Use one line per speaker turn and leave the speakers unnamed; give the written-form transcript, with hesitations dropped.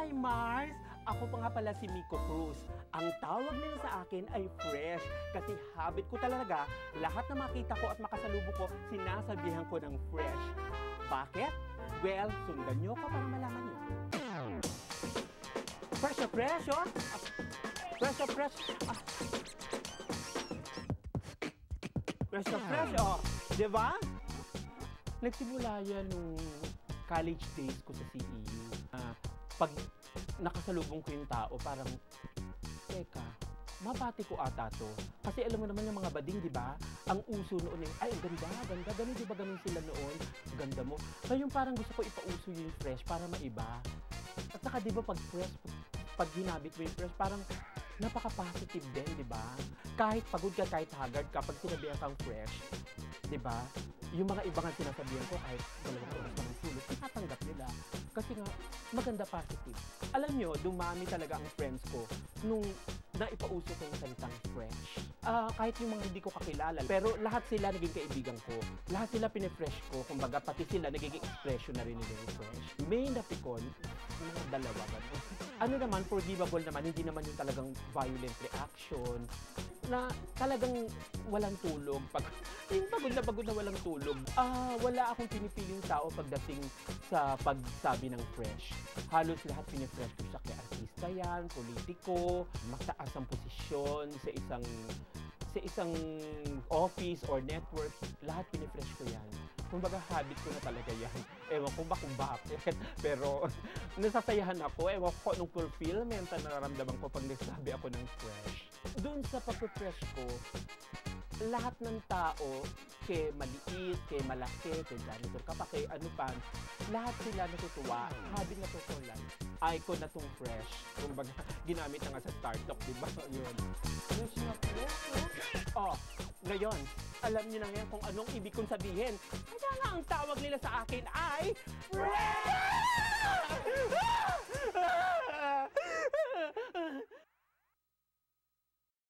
Hi, Mars! Ako pa nga pala si Miko Cruz. Ang tawag nila sa akin ay Fresh kasi habit ko talaga lahat na makita ko at makasalubong ko, sinasabihan ko ng Fresh. Bakit? Well, sundan nyo ko para malaman nyo. Fresh na fresh, oh! Fresh na fresh! Fresh na fresh, oh! Diba? Nagsimula yan nung college days ko sa CEU. Pag nakasalubong ko yung tao, parang, teka, mabati ko ata to. Kasi alam mo naman yung mga bading, di ba? Ang uso noon ay ang ganda, ganun, di ba ganun sila noon? Ganda mo. So yung parang gusto ko ipauso yung Fresh para maiba. At saka di ba pag Fresh, pag hinabit mo yung Fresh, parang napaka-positive din, di ba? Kahit pagod ka, kahit haggard ka, pag sinabihan kang Fresh, di ba? Yung mga ibang sinasabihan ko, kahit dalawang oras ka ng tulog, tinatanggap nila. Kasi nga, maganda positive. Alam nyo, dumami talaga ang friends ko nung naipauso ko yung salitang Fresh. Kahit yung mga hindi ko kakilala, pero lahat sila naging kaibigan ko. Lahat sila pinifresh ko. Kumbaga, pati sila nagiging expression na rin nila yung Fresh. May napikon, mga dalawa. Ano naman, forgivable naman, hindi naman yung talagang violent reaction na talagang walang tulog. Yung pagod na walang tulog. Wala akong pinipiling tao pagdating sa pagsabi ng Fresh. Halos lahat pinifresh ko siya, kay artista yan, politiko, mataas ang posisyon sa isang office or network, lahat pinifresh ko yan. Kumbaga, habit ko na talaga yan. Ewan ko ba kung bakit, pero nasasayahan ako. Ewan ko nung fulfillment na nararamdaman ko pag nagsabi ako ng Fresh. Doon sa pag-fresh ko, lahat ng tao, kay maliit, kay malaki, kay janitor ka pa, kay ano pa, lahat sila natutuwa, habit natutulan. Icon na tong Fresh. Kumbaga, ginamit na nga sa StarTalk, di ba? Yun. Fresh na fresh, oh, ngayon, alam niyo na ngayon kung anong ibig kong sabihin. Kaya nga ang tawag nila sa akin ay Fresh!